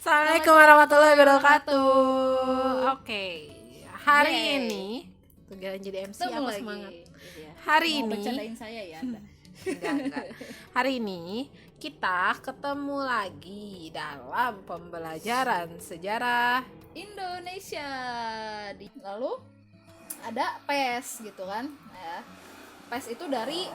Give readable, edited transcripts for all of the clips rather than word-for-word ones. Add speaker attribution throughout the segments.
Speaker 1: Assalamualaikum warahmatullahi wabarakatuh. Oke, hari ini tuh jadi MC
Speaker 2: Ketemu
Speaker 1: aku
Speaker 2: lagi.
Speaker 1: semangat.
Speaker 2: Iya.
Speaker 1: Hari
Speaker 2: Mau
Speaker 1: ini
Speaker 2: bercandain saya ya Anda.
Speaker 1: enggak. Hari ini kita ketemu lagi dalam pembelajaran sejarah.
Speaker 2: Indonesia. Lalu ada pes gitu kan ya. Pes itu dari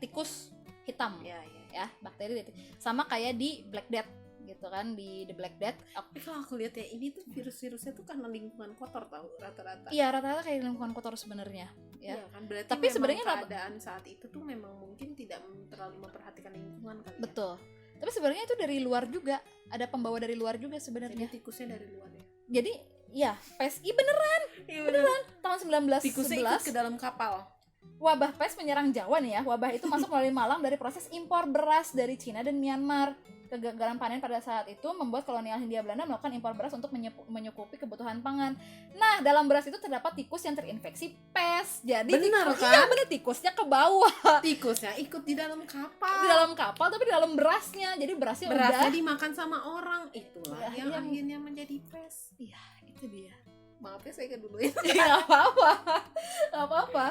Speaker 2: tikus hitam ya, bakteri sama kayak di Black Death gitu kan, di The Black Death.
Speaker 1: Tapi kalau aku lihat ya ini tuh virus-virusnya tuh karena lingkungan kotor tahu rata-rata.
Speaker 2: Iya, rata-rata kayak lingkungan kotor sebenarnya ya.
Speaker 1: Iya kan, berarti
Speaker 2: Tapi
Speaker 1: memang
Speaker 2: sebenarnya
Speaker 1: keadaan saat itu tuh memang mungkin tidak terlalu memperhatikan lingkungan kali.
Speaker 2: Betul. Tapi sebenarnya itu dari luar juga, ada pembawa dari luar juga
Speaker 1: Jadi
Speaker 2: sebenarnya.
Speaker 1: tikusnya dari luar ya.
Speaker 2: Jadi ya, PSI beneran tahun
Speaker 1: Tikusnya ikut ke
Speaker 2: 1911
Speaker 1: dalam kapal.
Speaker 2: wabah pes menyerang Jawa nih ya. Wabah itu masuk melalui Malang dari proses impor beras dari Cina dan Myanmar. Kegagalan panen pada saat itu membuat kolonial Hindia Belanda melakukan impor beras untuk menyukupi kebutuhan pangan. Nah, dalam beras itu terdapat tikus yang terinfeksi pes. Jadi
Speaker 1: Benar,
Speaker 2: tikus,
Speaker 1: kan?
Speaker 2: iya bener, tikusnya ke bawah
Speaker 1: Tikusnya ikut di dalam kapal.
Speaker 2: di dalam kapal, tapi di dalam berasnya. Jadi berasnya
Speaker 1: Berasnya
Speaker 2: udah
Speaker 1: dimakan sama orang. Itulah
Speaker 2: Ya,
Speaker 1: yang
Speaker 2: iya.
Speaker 1: akhirnya menjadi pes.
Speaker 2: iya, itu dia.
Speaker 1: Maaf ya saya keduluin.
Speaker 2: Nggak apa-apa.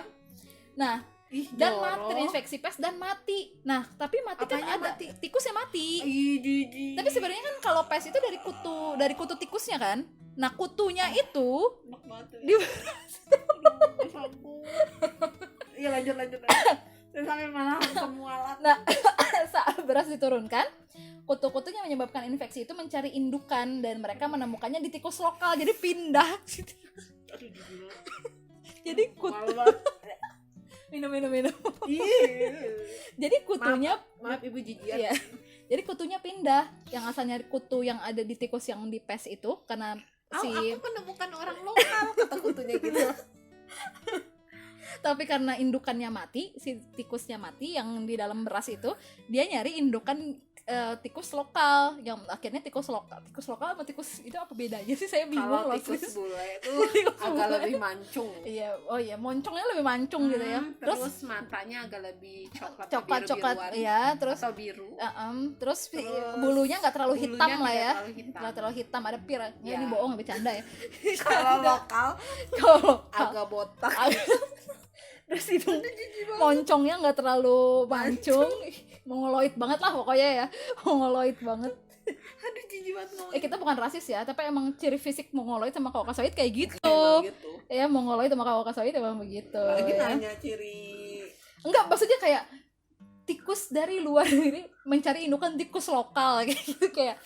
Speaker 2: Nah,
Speaker 1: Ih,
Speaker 2: dan
Speaker 1: jorok.
Speaker 2: mati, terinfeksi pes dan mati. Nah, tapi mati kan
Speaker 1: Apanya
Speaker 2: ada
Speaker 1: mati?
Speaker 2: tikusnya mati.
Speaker 1: Ih, jijik.
Speaker 2: Tapi sebenarnya kan kalau pes itu dari kutu tikusnya kan. Nah, kutunya itu
Speaker 1: Enak banget tuh.
Speaker 2: di
Speaker 1: Aduh, sabun. Iya, lanjut. Saya sampai malah kemualan.
Speaker 2: nah saat beras diturunkan, kutu-kutunya menyebabkan infeksi itu mencari indukan dan mereka menemukannya di tikus lokal. Jadi pindah.
Speaker 1: Aduh, gila.
Speaker 2: Jadi kutu
Speaker 1: Malu banget.
Speaker 2: minum.
Speaker 1: Ih.
Speaker 2: Jadi kutunya
Speaker 1: Maaf ibu jijik.
Speaker 2: iya. Jadi kutunya pindah. Yang asalnya kutu yang ada di tikus yang di pes itu karena
Speaker 1: Aku menemukan orang lokal kata kutunya gitu.
Speaker 2: tapi karena indukannya mati, si tikusnya mati yang di dalam beras itu, dia nyari indukan tikus lokal, yang akhirnya tikus lokal sama tikus itu apa bedanya sih, saya bingung
Speaker 1: Kalau
Speaker 2: loh.
Speaker 1: tikus bule itu
Speaker 2: Tikus
Speaker 1: agak
Speaker 2: bule.
Speaker 1: lebih mancung.
Speaker 2: Iya, oh iya, moncongnya lebih mancung gitu ya.
Speaker 1: Terus matanya agak lebih coklat
Speaker 2: coklat ya, terus
Speaker 1: atau biru.
Speaker 2: terus
Speaker 1: Terus
Speaker 2: bulunya nggak terlalu hitam
Speaker 1: bulunya
Speaker 2: lah
Speaker 1: tidak
Speaker 2: ya,
Speaker 1: terlalu hitam.
Speaker 2: nggak terlalu hitam, ada pirnya.
Speaker 1: Ya.
Speaker 2: Ini bohong, nggak bercanda ya.
Speaker 1: Kalau lokal
Speaker 2: Kalau
Speaker 1: agak botak.
Speaker 2: terus itu moncongnya nggak terlalu mancung, mongoloid banget lah pokoknya ya, mongoloid banget.
Speaker 1: Aduh, jijik banget ngomong.
Speaker 2: Kita bukan rasis ya, tapi emang ciri fisik mongoloid sama kaukasoid kayak gitu.
Speaker 1: Emang gitu.
Speaker 2: Ya, mongoloid sama kaukasoid emang begitu.
Speaker 1: Lagi
Speaker 2: Ya.
Speaker 1: nanya ciri.
Speaker 2: Enggak, maksudnya kayak tikus dari luar ini mencari indukan tikus lokal kayak gitu, kayak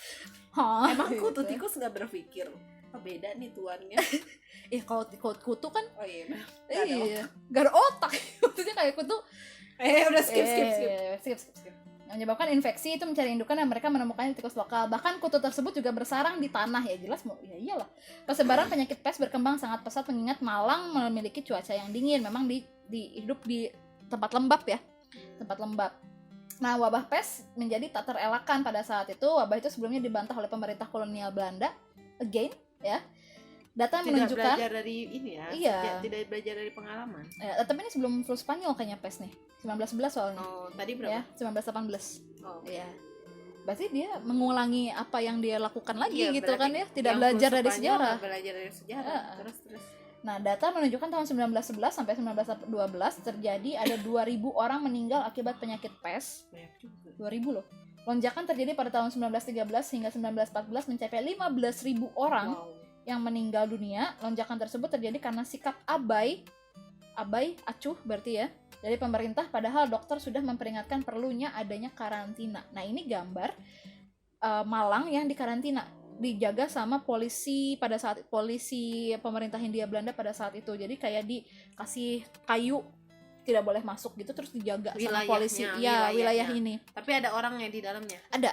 Speaker 2: hah?
Speaker 1: Emang
Speaker 2: gitu.
Speaker 1: kutu tikus nggak berpikir oh, beda nih tuannya.
Speaker 2: Kalau kutu kan
Speaker 1: Oh iya.
Speaker 2: iya, gak ada otak. Maksudnya kayak kutu
Speaker 1: Udah skip.
Speaker 2: skip. Yang menyebabkan infeksi itu mencari indukan dan mereka menemukannya di tikus lokal. Bahkan kutu tersebut juga bersarang di tanah, ya jelas ya iyalah. Persebaran penyakit pes berkembang sangat pesat mengingat Malang memiliki cuaca yang dingin. Memang hidup di tempat lembab ya. Tempat lembab. Nah, wabah pes menjadi tak terelakkan pada saat itu. Wabah itu sebelumnya dibantah oleh pemerintah kolonial Belanda. Again, ya. Data
Speaker 1: Tidak
Speaker 2: menunjukkan
Speaker 1: belajar dari ini ya.
Speaker 2: Iya.
Speaker 1: Tidak belajar dari pengalaman.
Speaker 2: tapi ini sebelum flu Spanyol kayaknya pes nih. 1911 soalnya.
Speaker 1: Oh, tadi berapa?
Speaker 2: Ya, 1918.
Speaker 1: Oh,
Speaker 2: Iya. Berarti dia mengulangi apa yang dia lakukan lagi
Speaker 1: iya,
Speaker 2: gitu kan ya, tidak
Speaker 1: yang
Speaker 2: belajar
Speaker 1: flu
Speaker 2: dari
Speaker 1: Spanyol
Speaker 2: sejarah.
Speaker 1: nggak belajar dari sejarah. Terus.
Speaker 2: Nah, data menunjukkan tahun 1911 sampai 1912 terjadi ada 2.000 orang meninggal akibat penyakit pes.
Speaker 1: Banyak juga.
Speaker 2: 2.000 loh. Lonjakan terjadi pada tahun 1913 hingga 1914 mencapai 15.000 orang yang meninggal dunia. Lonjakan tersebut terjadi karena sikap acuh berarti ya, dari pemerintah, padahal dokter sudah memperingatkan perlunya adanya karantina. Nah, ini gambar Malang yang dikarantina, dijaga sama polisi pemerintah Hindia Belanda pada saat itu. Jadi kayak dikasih kayu, tidak boleh masuk gitu, terus dijaga sama polisi. Ya, wilayah ini.
Speaker 1: Tapi ada orangnya di dalamnya.
Speaker 2: Ada.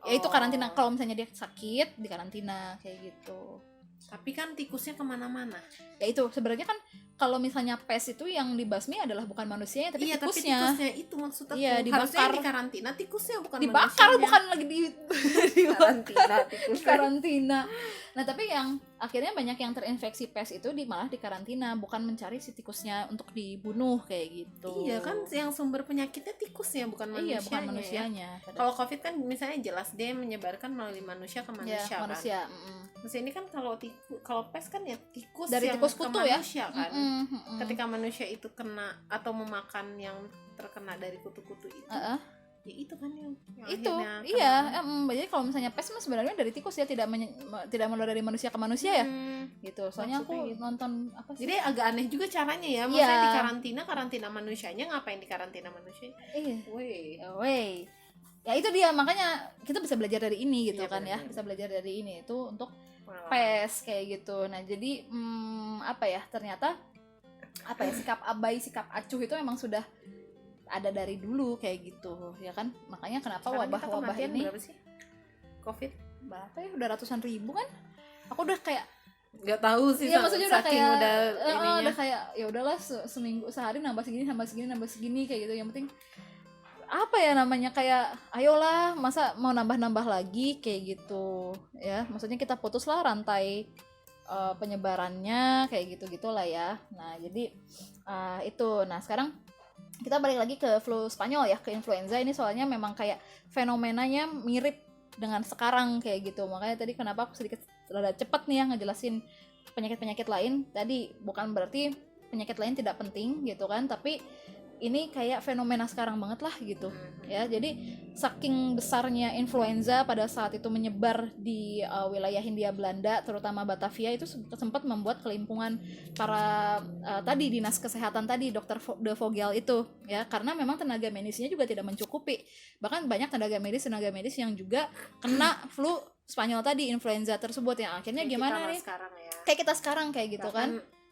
Speaker 2: Ya itu
Speaker 1: Oh.
Speaker 2: karantina, kalau misalnya dia sakit dikarantina kayak gitu.
Speaker 1: Tapi kan tikusnya kemana-mana.
Speaker 2: Ya itu sebenarnya kan kalau misalnya pes itu yang dibasmi adalah bukan manusianya tapi
Speaker 1: Iya, tapi
Speaker 2: tikusnya.
Speaker 1: tikusnya itu maksud aku.
Speaker 2: Iya,
Speaker 1: Harusnya
Speaker 2: dibakar.
Speaker 1: di karantina tikusnya bukan
Speaker 2: Dibakar,
Speaker 1: manusianya.
Speaker 2: bukan lagi di
Speaker 1: karantina tikusnya.
Speaker 2: karantina. Nah tapi yang akhirnya banyak yang terinfeksi pes itu malah di karantina, bukan mencari si tikusnya untuk dibunuh kayak gitu.
Speaker 1: Iya kan, yang sumber penyakitnya tikusnya, bukan manusianya.
Speaker 2: Iya, bukan
Speaker 1: ya.
Speaker 2: manusianya.
Speaker 1: Kalau COVID kan misalnya jelas dia menyebarkan melalui manusia ke manusia,
Speaker 2: Ya,
Speaker 1: kan.
Speaker 2: manusia.
Speaker 1: Terus ini kan kalau pes kan ya tikus
Speaker 2: Dari
Speaker 1: yang
Speaker 2: tikus
Speaker 1: ke
Speaker 2: kutu ya.
Speaker 1: manusia kan.
Speaker 2: Mm-mm.
Speaker 1: Ketika manusia itu kena atau memakan yang terkena dari kutu-kutu itu, ya itu kan yang
Speaker 2: Itu
Speaker 1: akhirnya
Speaker 2: iya,
Speaker 1: kena.
Speaker 2: jadi kalau misalnya pes mah sebenarnya dari tikus ya, tidak menular dari manusia ke manusia ya. Gitu. Soalnya
Speaker 1: Maksudnya
Speaker 2: aku
Speaker 1: gitu.
Speaker 2: nonton apa sih?
Speaker 1: Jadi agak aneh juga caranya ya.
Speaker 2: Iya.
Speaker 1: Maksudnya di karantina manusianya, ngapain di karantina manusia?
Speaker 2: Iya.
Speaker 1: Wey.
Speaker 2: Ya itu dia, makanya kita bisa belajar dari ini gitu
Speaker 1: Iya,
Speaker 2: kan ya.
Speaker 1: benar-benar.
Speaker 2: Bisa belajar dari ini itu untuk
Speaker 1: Pengalaman.
Speaker 2: pes kayak gitu. Nah, jadi apa ya? Ternyata apa ya, sikap abai, sikap acuh itu memang sudah ada dari dulu kayak gitu ya kan. Makanya kenapa
Speaker 1: Sekarang kita
Speaker 2: wabah-wabah
Speaker 1: kematian
Speaker 2: ini
Speaker 1: berapa sih? COVID?
Speaker 2: berapa ya? Udah ratusan ribu kan? Aku udah kayak
Speaker 1: Nggak tahu sih.
Speaker 2: iya, maksudnya udah
Speaker 1: saking
Speaker 2: kayak
Speaker 1: ininya.
Speaker 2: udah kayak ya udahlah, seminggu sehari nambah segini kayak gitu. Yang penting apa ya namanya, kayak ayolah, masa mau nambah lagi kayak gitu ya. Maksudnya kita putuslah rantai penyebarannya kayak gitu-gitulah ya. Nah, jadi itu. Nah, sekarang kita balik lagi ke flu Spanyol ya, ke influenza ini. Soalnya memang kayak fenomenanya mirip dengan sekarang kayak gitu. Makanya tadi kenapa aku sedikit rada cepat nih ya ngejelasin penyakit-penyakit lain. Tadi bukan berarti penyakit lain tidak penting gitu kan, tapi ini kayak fenomena sekarang banget lah gitu ya. Jadi saking besarnya influenza pada saat itu menyebar di wilayah Hindia Belanda, terutama Batavia, itu sempat membuat kelimpungan para tadi dinas kesehatan tadi, Dr. De Vogel itu ya, karena memang tenaga medisnya juga tidak mencukupi. Bahkan banyak tenaga medis yang juga kena flu Spanyol tadi, influenza tersebut, yang akhirnya
Speaker 1: Kayak
Speaker 2: gimana
Speaker 1: kita
Speaker 2: nih
Speaker 1: sekarang ya.
Speaker 2: kayak kita sekarang kayak gitu.
Speaker 1: Bahkan
Speaker 2: kan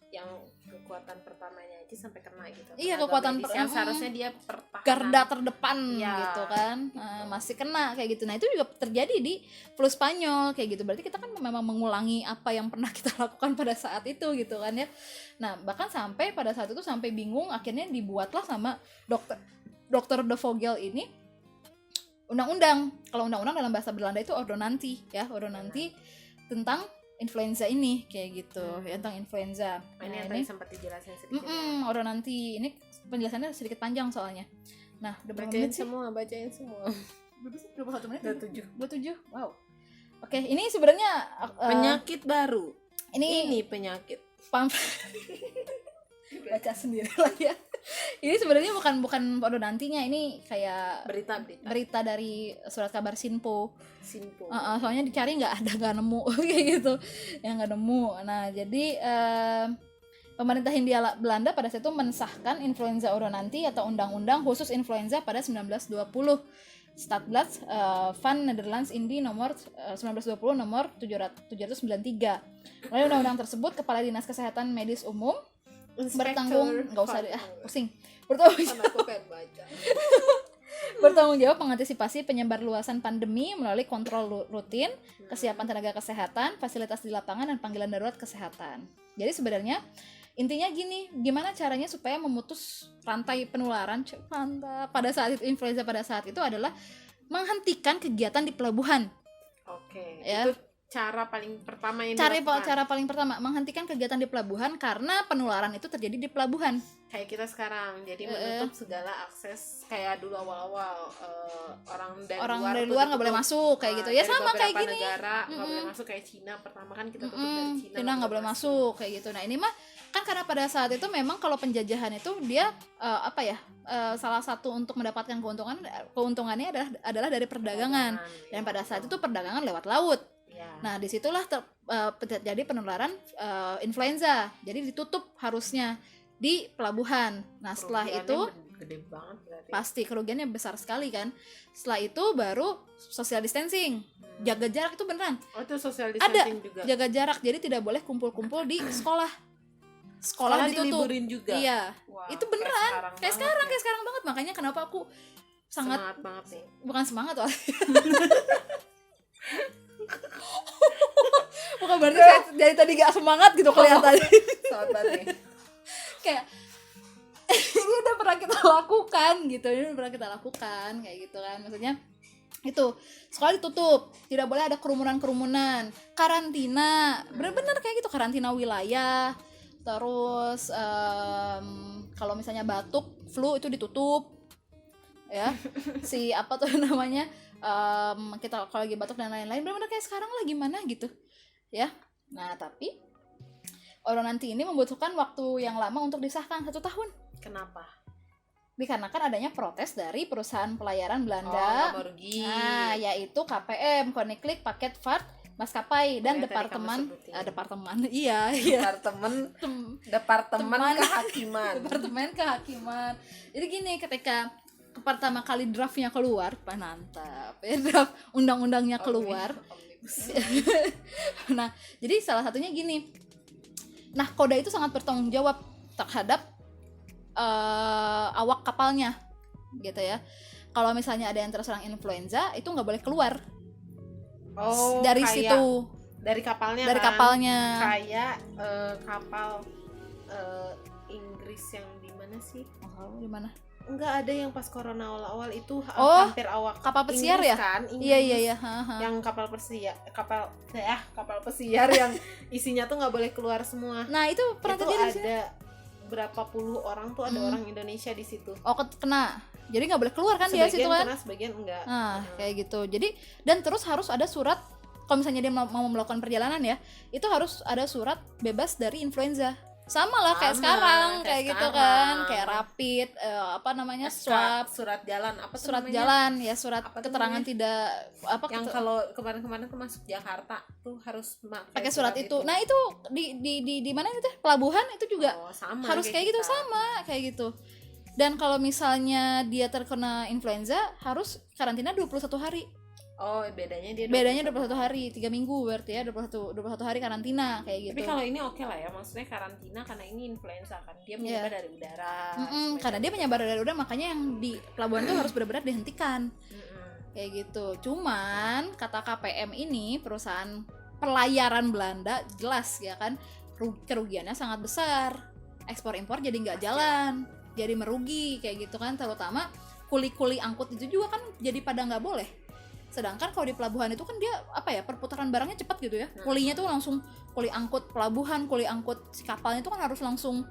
Speaker 1: yang kekuatan pertamanya aja sampai kena gitu.
Speaker 2: Iya,
Speaker 1: Tenaga
Speaker 2: kekuatan
Speaker 1: medis yang seharusnya dia pertahanan
Speaker 2: garda terdepan
Speaker 1: ya,
Speaker 2: gitu kan, masih kena kayak gitu. Nah, itu juga terjadi di flu Spanyol kayak gitu. Berarti kita kan memang mengulangi apa yang pernah kita lakukan pada saat itu gitu kan ya. Nah, bahkan sampai pada saat itu sampai bingung, akhirnya dibuatlah sama dokter De Vogel ini undang-undang. Kalau undang-undang dalam bahasa Belanda itu ordonantie ya, ordonantie tentang influenza ini kayak gitu ya, tentang influenza.
Speaker 1: Ini yang tadi sempat dijelasin sedikit.
Speaker 2: Ordonantie ini penjelasannya sedikit panjang soalnya. Nah, udah berapa menit sih?
Speaker 1: Bacain semua.
Speaker 2: Berapa 1 menit?
Speaker 1: 27.
Speaker 2: Wow. Oke, ini sebenarnya
Speaker 1: Penyakit baru.
Speaker 2: ini
Speaker 1: penyakit.
Speaker 2: baca sendiri lah ya. Ini sebenarnya bukan ordonantinya, ini kayak berita dari surat kabar Sinpo. Soalnya dicari nggak nemu kayak gitu, yang nggak nemu. Nah, jadi pemerintah Hindia Belanda pada saat itu mensahkan influenza ordonantie atau undang-undang khusus influenza pada 1920. Stadblad van Nederlands Indi nomor 1920 nomor 793. Melalui undang-undang tersebut, Kepala Dinas Kesehatan Medis Umum bertanggung jawab mengantisipasi penyebar luasan pandemi melalui kontrol rutin, kesiapan tenaga kesehatan, fasilitas di lapangan, dan panggilan darurat kesehatan. Jadi sebenarnya intinya gini, gimana caranya supaya memutus rantai penularan pada saat itu, influenza pada saat itu adalah menghentikan kegiatan di pelabuhan.
Speaker 1: Oke.
Speaker 2: Ya.
Speaker 1: Itu cara paling pertama yang
Speaker 2: cara paling pertama, menghentikan kegiatan di pelabuhan, karena penularan itu terjadi di pelabuhan.
Speaker 1: Kayak kita sekarang, jadi menutup segala akses. Kayak dulu awal-awal orang dari luar
Speaker 2: nggak boleh masuk kayak gitu ya, sama kayak gini.
Speaker 1: Negara nggak boleh masuk, kayak Cina pertama kan kita tutup dari
Speaker 2: Cina nggak boleh masuk kayak gitu. Nah, ini mah kan karena pada saat itu memang kalau penjajahan itu dia salah satu untuk mendapatkan keuntungannya adalah dari perdagangan, dan pada saat itu perdagangan lewat laut. Nah, disitulah terjadi penularan influenza. Jadi ditutup harusnya di pelabuhan. Nah, setelah itu
Speaker 1: gede banget berarti.
Speaker 2: Pasti kerugiannya besar sekali kan. Setelah itu baru social distancing. Jaga jarak itu beneran.
Speaker 1: Oh, itu social distancing juga.
Speaker 2: Jaga jarak. Jadi tidak boleh kumpul-kumpul di sekolah. Sekolah ditutup.
Speaker 1: Diliburin juga.
Speaker 2: Iya.
Speaker 1: Wow,
Speaker 2: itu beneran. Kayak sekarang banget. Makanya kenapa aku
Speaker 1: semangat banget nih.
Speaker 2: Bukan semangat loh. Bukan berarti saya dari tadi gak semangat gitu kelihatan.
Speaker 1: Semangat banget nih.
Speaker 2: Kayak ini udah pernah kita lakukan gitu, kayak gitu kan. Maksudnya Itu sekolah ditutup, tidak boleh ada kerumunan, karantina, benar-benar kayak gitu, karantina wilayah. Terus kalau misalnya batuk, flu itu ditutup, ya. Si apa tuh namanya, kita kalau lagi batuk dan lain-lain, benar-benar kayak sekarang lah gimana gitu, ya. Nah tapi ordonansi ini membutuhkan waktu yang lama untuk disahkan, 1 tahun.
Speaker 1: Kenapa?
Speaker 2: Dikarenakan adanya protes dari perusahaan pelayaran Belanda.
Speaker 1: Nggak mau rugi.
Speaker 2: Nah, yaitu KPM, Koninklijk Paket Vaart Maskapai, dan departemen iya
Speaker 1: departemen kehakiman.
Speaker 2: Departemen kehakiman. Jadi gini, ketika pertama kali draftnya keluar, mantap ya, draft undang-undangnya keluar. Nah, jadi salah satunya gini. Nah, Koda itu sangat bertanggung jawab terhadap awak kapalnya, gitu ya. Kalau misalnya ada yang terserang influenza, itu nggak boleh keluar dari situ,
Speaker 1: dari kapalnya. Kayak kapal Inggris yang di mana sih?
Speaker 2: Di mana?
Speaker 1: Enggak, ada yang pas corona awal-awal itu hampir awak
Speaker 2: kapal pesiar ya?
Speaker 1: Kan?
Speaker 2: Iya.
Speaker 1: Yang kapal pesiar yang isinya tuh nggak boleh keluar semua.
Speaker 2: Nah, itu pernah terjadi
Speaker 1: ada berapa puluh orang tuh, ada orang Indonesia di situ.
Speaker 2: Oh, kena. Jadi nggak boleh keluar kan dia situ kan?
Speaker 1: Kena, sebagian enggak.
Speaker 2: Nah, kayak gitu. Jadi, dan terus harus ada surat, kalau misalnya dia mau melakukan perjalanan ya, itu harus ada surat bebas dari influenza. Sama lah kayak sekarang, kayak gitu kan, kayak rapid, swab,
Speaker 1: surat jalan,
Speaker 2: surat jalan ya, surat keterangan tidak
Speaker 1: yang kalau kemarin tuh masuk Jakarta tuh harus
Speaker 2: pakai surat itu. Nah, itu di mana itu pelabuhan itu juga
Speaker 1: sama,
Speaker 2: harus kayak gitu, sama kayak gitu. Dan kalau misalnya dia terkena influenza harus karantina 21 hari.
Speaker 1: Oh, bedanya
Speaker 2: 21 hari, 3 minggu berarti ya, 21 hari karantina kayak gitu.
Speaker 1: Tapi kalau ini oke lah ya, maksudnya karantina karena ini influenza kan, dia menyebar dari udara.
Speaker 2: Karena dia menyebar dari udara, makanya yang di pelabuhan itu harus benar-benar dihentikan. Kayak gitu. Cuman kata KPM ini, perusahaan pelayaran Belanda, jelas ya kan, kerugiannya sangat besar. Ekspor impor jadi nggak jalan, jadi merugi kayak gitu kan, terutama kuli-kuli angkut itu juga kan jadi pada nggak boleh. Sedangkan kalau di pelabuhan itu kan dia perputaran barangnya cepat gitu ya. Kulinya tuh langsung, kuli angkut pelabuhan, kuli angkut si kapalnya itu kan harus langsung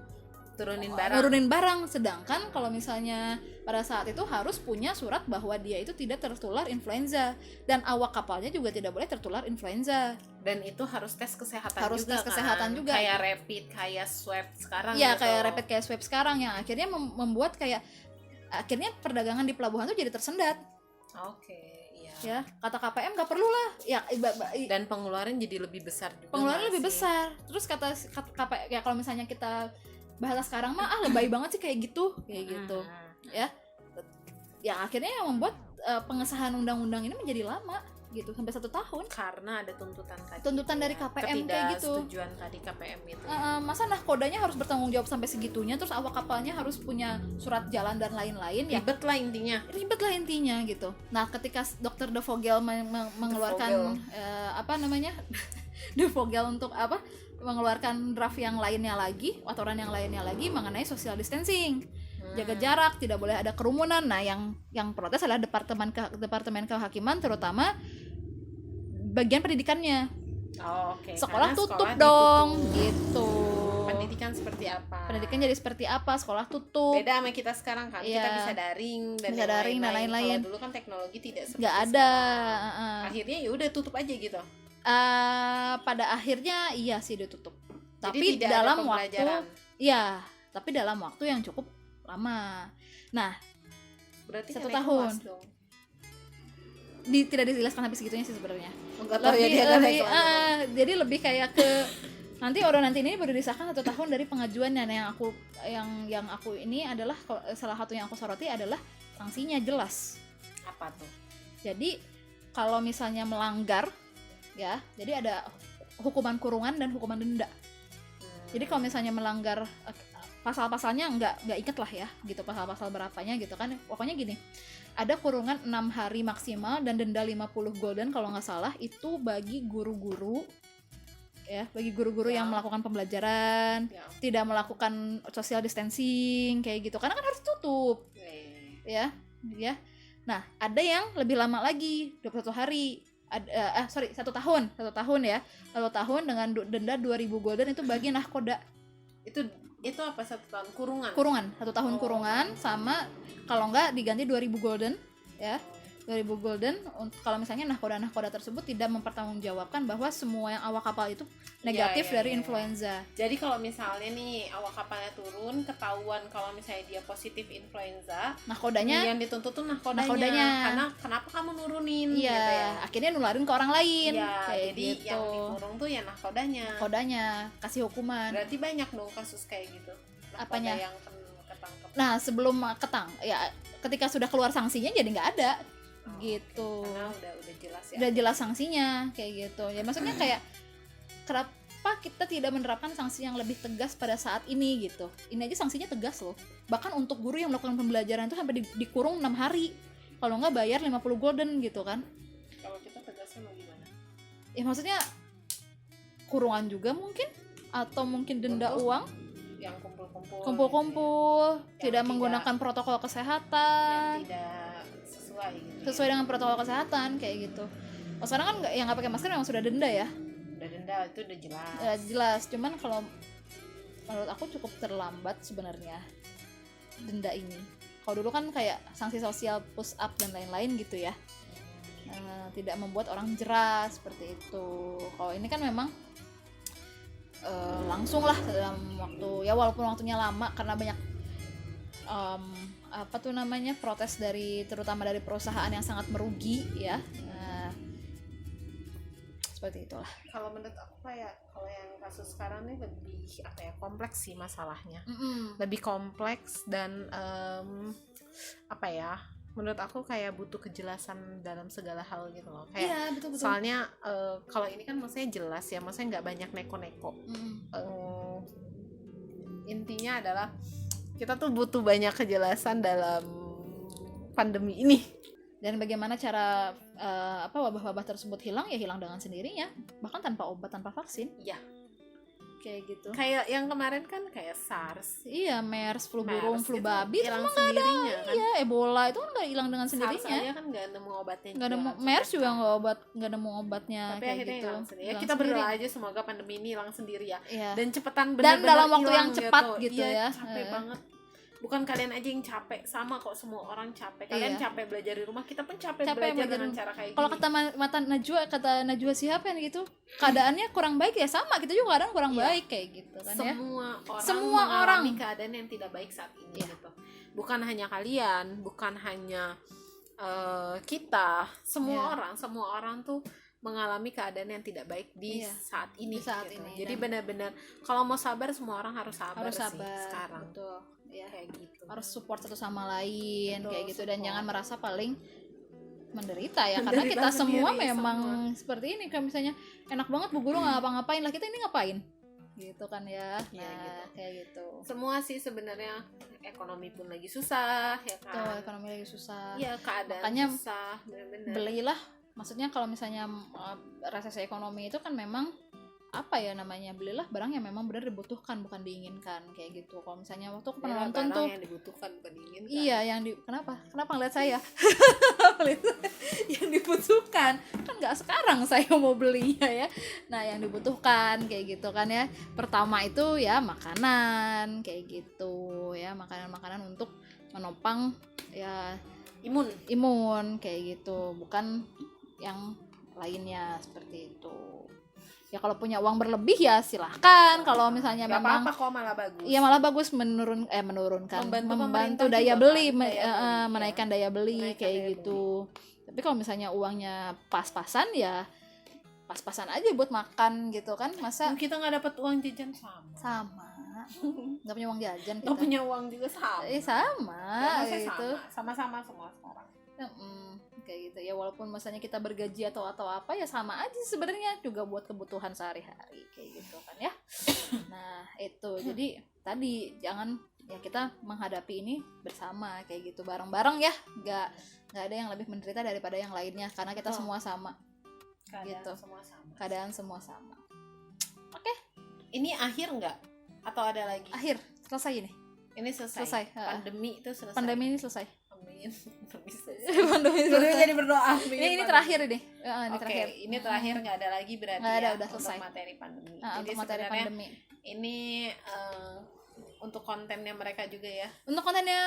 Speaker 2: nurunin barang. Sedangkan kalau misalnya pada saat itu harus punya surat bahwa dia itu tidak tertular influenza, dan awak kapalnya juga tidak boleh tertular influenza.
Speaker 1: Dan itu harus tes kesehatan
Speaker 2: juga.
Speaker 1: Kayak rapid, kayak swab sekarang.
Speaker 2: Iya,
Speaker 1: gitu.
Speaker 2: kayak rapid, kayak swab sekarang, yang akhirnya membuat akhirnya perdagangan di pelabuhan tuh jadi tersendat.
Speaker 1: Oke.
Speaker 2: Ya, kata KPM nggak perlu lah ya,
Speaker 1: dan pengeluaran jadi lebih besar juga. Terus kata KPM ya, kalau misalnya kita bahasa sekarang mah lebay banget sih kayak gitu ya, yang akhirnya yang membuat pengesahan undang-undang ini menjadi lama gitu, sampai 1 tahun karena ada tuntutan
Speaker 2: dari KPM kayak gitu,
Speaker 1: ketidaksetujuan tadi KPM itu.
Speaker 2: Masa nahkodanya harus bertanggung jawab sampai segitunya, terus awak kapalnya harus punya surat jalan dan lain-lain.
Speaker 1: Ribet lah
Speaker 2: intinya gitu. Nah, ketika Dr. De Vogel mengeluarkan De Vogel untuk mengeluarkan draft yang lainnya lagi, aturan yang lainnya lagi mengenai social distancing, jaga jarak, tidak boleh ada kerumunan. Nah, yang protes adalah departemen kehakiman, terutama bagian pendidikannya. Sekolah tutup dong gitu.
Speaker 1: Pendidikan seperti apa?
Speaker 2: Pendidikan jadi seperti apa? Sekolah tutup.
Speaker 1: Beda sama kita sekarang kan. Kita bisa daring dan lain-lain. Kalau dulu kan teknologi tidak seperti
Speaker 2: nggak ada.
Speaker 1: Akhirnya ya udah tutup aja gitu.
Speaker 2: Pada akhirnya iya sih ditutup.
Speaker 1: Tapi dalam
Speaker 2: waktu yang cukup lama. Nah,
Speaker 1: berarti
Speaker 2: 1 tahun. Tidak dijelaskan habis segitunya sih sebenarnya. Jadi lebih kayak ke nanti ini baru disahkan 1 tahun dari pengajuan, dan yang aku ini adalah salah satu yang aku soroti adalah sanksinya jelas.
Speaker 1: Apa tuh?
Speaker 2: Jadi kalau misalnya melanggar ya, jadi ada hukuman kurungan dan hukuman denda. Jadi kalau misalnya melanggar pasal-pasalnya nggak inget lah ya gitu, pasal-pasal berapanya gitu kan, pokoknya gini, ada kurungan 6 hari maksimal dan denda 50 golden kalau nggak salah, itu bagi guru-guru ya, yang melakukan pembelajaran, tidak melakukan social distancing kayak gitu, karena kan harus tutup ya. Nah, ada yang lebih lama lagi, 21 hari. 1 tahun ya. 1 tahun dengan denda 2.000 golden itu bagi nahkoda.
Speaker 3: Itu apa, 1 tahun
Speaker 2: Kurungan, 1 tahun kurungan, sama kalau enggak diganti 2.000 golden ya. 2.000 golden kalau misalnya nahkoda tersebut tidak mempertanggungjawabkan bahwa semua yang awak kapal itu negatif dari influenza.
Speaker 3: Jadi kalau misalnya nih awak kapalnya turun, ketahuan kalau misalnya dia positif influenza,
Speaker 2: nahkodanya
Speaker 3: yang dituntut tuh nahkodanya. Karena kenapa kamu nurunin?
Speaker 2: Iya,
Speaker 3: gitu ya.
Speaker 2: akhirnya nularin ke orang lain.
Speaker 3: Iya,
Speaker 2: kayak
Speaker 3: jadi
Speaker 2: gitu.
Speaker 3: yang dikurung tuh ya
Speaker 2: Nahkodanya kasih hukuman.
Speaker 3: Berarti banyak dong kasus kayak gitu.
Speaker 2: Apanya?
Speaker 3: Yang ketangkep.
Speaker 2: Nah, sebelum ketika sudah keluar sanksinya jadi nggak ada. Gitu.
Speaker 3: Karena udah jelas ya.
Speaker 2: Udah jelas sanksinya kayak gitu. Ya maksudnya kayak kenapa kita tidak menerapkan sanksi yang lebih tegas pada saat ini gitu. Ini aja sanksinya tegas loh. Bahkan untuk guru yang melakukan pembelajaran itu sampai dikurung 6 hari. Kalau nggak bayar 50 golden gitu kan.
Speaker 3: Kalau kita tegasnya mau gimana?
Speaker 2: Ya maksudnya kurungan juga mungkin, atau mungkin denda uang
Speaker 3: yang
Speaker 2: kumpul-kumpul, tidak menggunakan protokol kesehatan,
Speaker 3: yang tidak sesuai gitu.
Speaker 2: Sesuai dengan protokol kesehatan kayak gitu. Oh, sekarang kan nggak pakai masker memang sudah denda ya.
Speaker 3: Udah denda, itu udah jelas.
Speaker 2: Jelas, cuman kalau menurut aku cukup terlambat sebenarnya denda ini. Kalau dulu kan kayak sanksi sosial push up dan lain-lain gitu ya. Tidak membuat orang jerah seperti itu. Kalau ini kan memang langsung lah dalam waktu, ya walaupun waktunya lama karena banyak protes terutama dari perusahaan yang sangat merugi ya. Seperti itulah. Kalau
Speaker 3: menurut aku kalau yang kasus sekarang nih lebih kompleks sih masalahnya. Lebih kompleks dan menurut aku kayak butuh kejelasan dalam segala hal gitu loh. Kayak
Speaker 2: iya, betul.
Speaker 3: Soalnya kalau ini kan maksudnya jelas ya, maksudnya nggak banyak neko-neko. Intinya adalah kita tuh butuh banyak kejelasan dalam pandemi ini.
Speaker 2: Dan bagaimana cara wabah-wabah tersebut hilang, ya hilang dengan sendirinya, bahkan tanpa obat, tanpa vaksin.
Speaker 3: Iya.
Speaker 2: Kayak gitu.
Speaker 3: Kayak yang kemarin kan kayak SARS.
Speaker 2: Iya, MERS, flu burung, flu babi itu
Speaker 3: hilang sendirinya kan.
Speaker 2: Iya, Ebola itu kan nggak hilang dengan sendirinya.
Speaker 3: SARS aja kan nggak nemu obatnya.
Speaker 2: Nggak nemu, MERS juga nggak nemu obatnya.
Speaker 3: Tapi
Speaker 2: kayak
Speaker 3: akhirnya
Speaker 2: gitu.
Speaker 3: Hilang sendiri. Ya, kita berdoa aja semoga pandemi ini hilang sendiri ya.
Speaker 2: Iya.
Speaker 3: Dan cepetan benar-benar
Speaker 2: dan dalam waktu
Speaker 3: hilang
Speaker 2: yang cepat gitu
Speaker 3: ya.
Speaker 2: Capek
Speaker 3: banget. Bukan kalian aja yang capek, sama kok semua orang capek. Kalian capek belajar di rumah, kita pun capek belajar dengan cara kayak
Speaker 2: kalau
Speaker 3: gini.
Speaker 2: Kalau kata Najwa Shihab kan gitu, keadaannya kurang baik ya, sama kita juga keadaan kurang baik kayak gitu kan.
Speaker 3: Semua orang mengalami keadaan yang tidak baik saat ini gitu. Bukan hanya kalian, bukan hanya kita, semua orang tuh mengalami keadaan yang tidak baik di saat ini. Jadi benar-benar kalau mau sabar, semua orang harus sabar sih sekarang.
Speaker 2: Betul. Ya,
Speaker 3: kayak gitu.
Speaker 2: Harus support satu sama lain. Betul, kayak gitu. Dan jangan merasa paling menderita ya, karena kita semua memang seperti ini. Kayak misalnya enak banget Bu Guru nggak ngapa-ngapain, lah kita ini ngapain gitu kan ya. Gitu. Kayak gitu.
Speaker 3: Semua sih sebenarnya, ekonomi pun lagi susah ya kan.
Speaker 2: Betul, ekonomi lagi susah.
Speaker 3: Iya, keadaan
Speaker 2: makanya
Speaker 3: susah, benar-benar.
Speaker 2: Belilah, maksudnya kalau misalnya resesi ekonomi itu kan memang belilah barang yang memang benar dibutuhkan, bukan diinginkan kayak gitu. Kalau misalnya waktu aku pernah nonton tuh
Speaker 3: yang dibutuhkan bukan diinginkan.
Speaker 2: Iya, kenapa ngeliat saya yang dibutuhkan kan nggak sekarang saya mau belinya ya. Nah, yang dibutuhkan kayak gitu kan ya. Pertama itu ya makanan kayak gitu ya, makanan untuk menopang ya imun kayak gitu, bukan yang lainnya seperti itu. Ya kalau punya uang berlebih ya silahkan. Kalau misalnya
Speaker 3: gak
Speaker 2: memang
Speaker 3: apa-apa kok, malah bagus.
Speaker 2: Iya, malah bagus menurunkan membantu daya beli, menaikkan daya beli kayak gitu. Tapi kalau misalnya uangnya pas-pasan ya pas-pasan aja buat makan gitu kan. Masa
Speaker 3: kita nggak dapat uang jajan
Speaker 2: sama nggak punya uang jajan, kita
Speaker 3: nggak punya uang juga sama.
Speaker 2: Sama
Speaker 3: ya,
Speaker 2: gitu.
Speaker 3: Sama-sama semua sekarang.
Speaker 2: Kayak gitu ya, walaupun misalnya kita bergaji atau apa ya sama aja sebenarnya, juga buat kebutuhan sehari-hari kayak gitu kan ya. Nah itu jadi tadi jangan ya, kita menghadapi ini bersama kayak gitu, bareng-bareng ya, nggak ada yang lebih menderita daripada yang lainnya, karena kita semua sama keadaan semua sama. Oke.
Speaker 3: Ini akhir nggak atau ada lagi?
Speaker 2: Akhir, selesai ini
Speaker 3: selesai. Pandemi itu selesai.
Speaker 2: Pandemi ini selesai.
Speaker 3: amin.
Speaker 2: Pandemi
Speaker 3: Dulu jadi berdoa.
Speaker 2: ini terakhir ini. Ini
Speaker 3: Oke,
Speaker 2: terakhir.
Speaker 3: ini terakhir nggak ada lagi berarti
Speaker 2: Nggak ada,
Speaker 3: ya
Speaker 2: udah selesai.
Speaker 3: untuk materi pandemi.
Speaker 2: Nah,
Speaker 3: Jadi
Speaker 2: untuk materi
Speaker 3: sebenarnya
Speaker 2: pandemi.
Speaker 3: ini untuk kontennya mereka juga ya.
Speaker 2: Untuk kontennya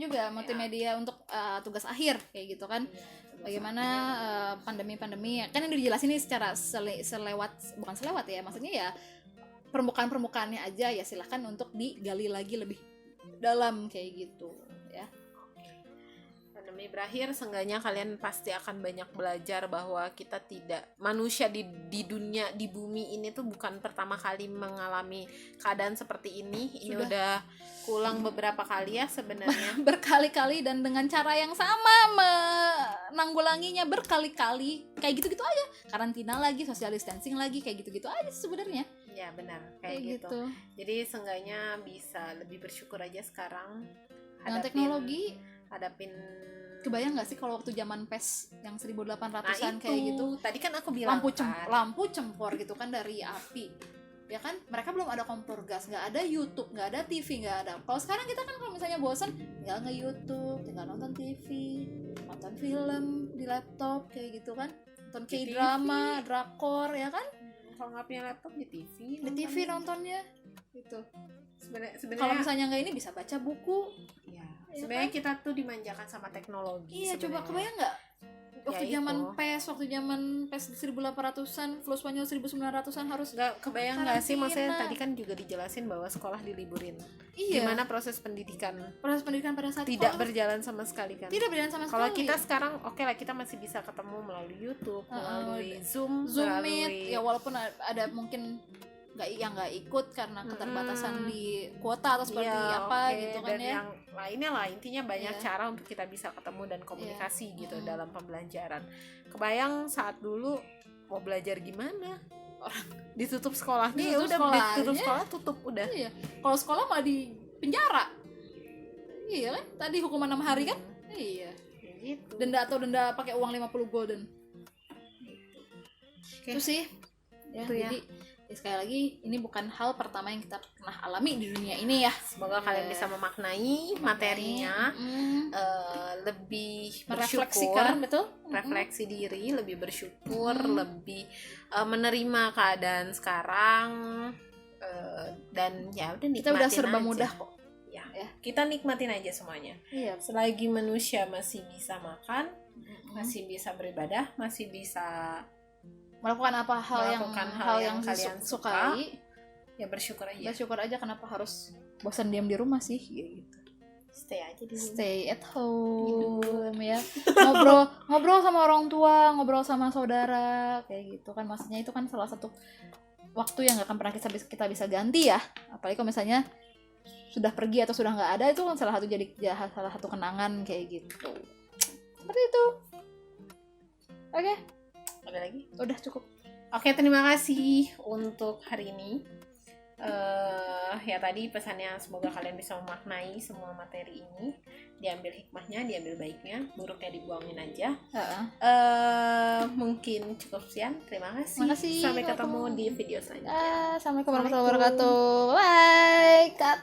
Speaker 2: juga multimedia untuk tugas akhir kayak gitu kan. Bagaimana pandemi kan yang dijelasin ini secara bukan selewat ya, maksudnya ya permukaannya aja ya, silahkan untuk digali lagi lebih dalam kayak gitu ya.
Speaker 3: Pandemi berakhir, seenggaknya kalian pasti akan banyak belajar bahwa kita manusia di dunia, di bumi ini tuh bukan pertama kali mengalami keadaan seperti ini. Ini udah kulang beberapa kali ya sebenarnya.
Speaker 2: Berkali-kali dan dengan cara yang sama menanggulanginya berkali-kali kayak gitu-gitu aja, karantina lagi, social distancing lagi, kayak gitu-gitu aja sebenarnya.
Speaker 3: Ya benar, kayak gitu. Jadi seenggaknya bisa lebih bersyukur aja sekarang
Speaker 2: dengan teknologi.
Speaker 3: Hadapin,
Speaker 2: kebayang nggak sih kalau waktu zaman PES yang 1800-an kayak gitu,
Speaker 3: tadi kan aku bilang
Speaker 2: lampu cempor gitu kan dari api ya kan, mereka belum ada kompor gas, nggak ada YouTube, nggak ada TV, nggak ada. Kalau sekarang kita kan kalau misalnya bosan tinggal nge-YouTube, tinggal nonton TV, nonton film di laptop kayak gitu kan, nonton K-drama, drakor ya kan.
Speaker 3: Kalau nggak punya laptop di TV
Speaker 2: nontonnya gitu.
Speaker 3: Sebenarnya
Speaker 2: kalau misalnya nggak ini bisa baca buku
Speaker 3: ya, sebenarnya kan? Kita tuh dimanjakan sama teknologi.
Speaker 2: Iya, coba kebayang nggak waktu zaman PES 1800-an, Flu Spanyol 1900-an harus
Speaker 3: nggak kebayang nggak sih, maksudnya tadi kan juga dijelasin bahwa sekolah diliburin.
Speaker 2: Iya.
Speaker 3: Gimana proses pendidikan
Speaker 2: pada saat
Speaker 3: tidak berjalan sama sekali kan?
Speaker 2: Tidak berjalan sama sekali.
Speaker 3: Kalau kita sekarang oke lah, kita masih bisa ketemu melalui YouTube, melalui Zoom
Speaker 2: Meet, ya walaupun ada mungkin nggak ikut karena keterbatasan di kuota atau seperti gitu kan. Dan
Speaker 3: yang lainnya lah, intinya banyak cara untuk kita bisa ketemu dan komunikasi gitu dalam pembelajaran. Kebayang saat dulu mau belajar gimana, orang ditutup sekolahnya, ditutup sekolah, tutup udah.
Speaker 2: Iya. Kalau sekolah malah di penjara. Iya kan, tadi hukuman 6 hari kan. Iya gitu. Denda pakai uang 50 golden. Itu sih ya, jadi sekali lagi ini bukan hal pertama yang kita pernah alami di dunia ini ya.
Speaker 3: Semoga kalian bisa memaknai materinya, lebih
Speaker 2: merefleksikan, betul,
Speaker 3: refleksi diri, lebih bersyukur, lebih menerima keadaan sekarang, dan ya udah nikmatin.
Speaker 2: Kita udah serba
Speaker 3: aja.
Speaker 2: mudah kok
Speaker 3: ya. Kita nikmatin aja semuanya.
Speaker 2: Iya.
Speaker 3: Selagi manusia masih bisa makan, masih bisa beribadah, masih bisa
Speaker 2: melakukan hal yang kalian sukai,
Speaker 3: ya bersyukur aja.
Speaker 2: Kenapa harus bosan diam di rumah sih gitu.
Speaker 3: Stay aja di rumah.
Speaker 2: Stay at home ya. ngobrol sama orang tua, ngobrol sama saudara kayak gitu kan. Maksudnya itu kan salah satu waktu yang gak akan pernah kita bisa ganti ya. Apalagi kalau misalnya sudah pergi atau sudah nggak ada, itu kan salah satu kenangan kayak gitu. Seperti itu. Oke.
Speaker 3: Ada lagi?
Speaker 2: Udah cukup.
Speaker 3: Oke, terima kasih untuk hari ini. Ya tadi pesannya, semoga kalian bisa memaknai semua materi ini, diambil hikmahnya, diambil baiknya, buruknya dibuangin aja. Mungkin cukup sekian. Terima kasih. Sampai ketemu di video selanjutnya.
Speaker 2: Assalamualaikum warahmatullahi wabarakatuh. Bye. Cut.